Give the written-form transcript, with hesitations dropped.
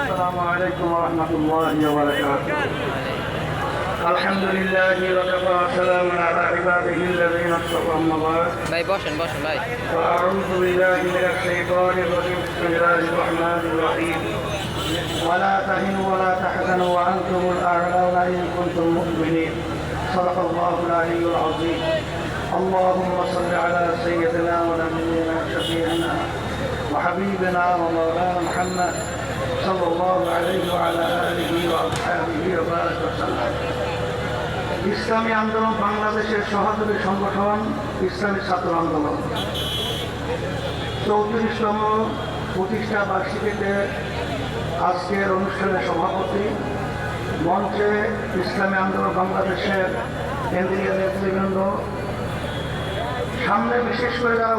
السلام عليكم ورحمة الله وبركاته. الحمد لله وكفى سلام على عباده الذين اصطفى أما بعد. وأعوذ بالله من الشيطان الرجيم. بسم الله الرحمن الرحيم. ولا تهنوا ولا تحزنوا وأنتم الأعلون إن كنتم مؤمنين. صدق الله العلي العظيم. اللهم صل على سيدنا ونبينا شفيعنا وحبيبنا ومولانا محمد صلى الله عليه وعلى آله وأصحابه وبارك وسلم. ইসলামী আন্দোলন বাংলাদেশের সহযোগী সংগঠন ইসলামী ছাত্র আন্দোলন 34তম প্রতিষ্ঠা বার্ষিকীতে আজকের অনুষ্ঠানের সভাপতি, মঞ্চে ইসলামী আন্দোলন বাংলাদেশের কেন্দ্রীয় নেতৃবৃন্দ, সামনে বিশেষ করে যারা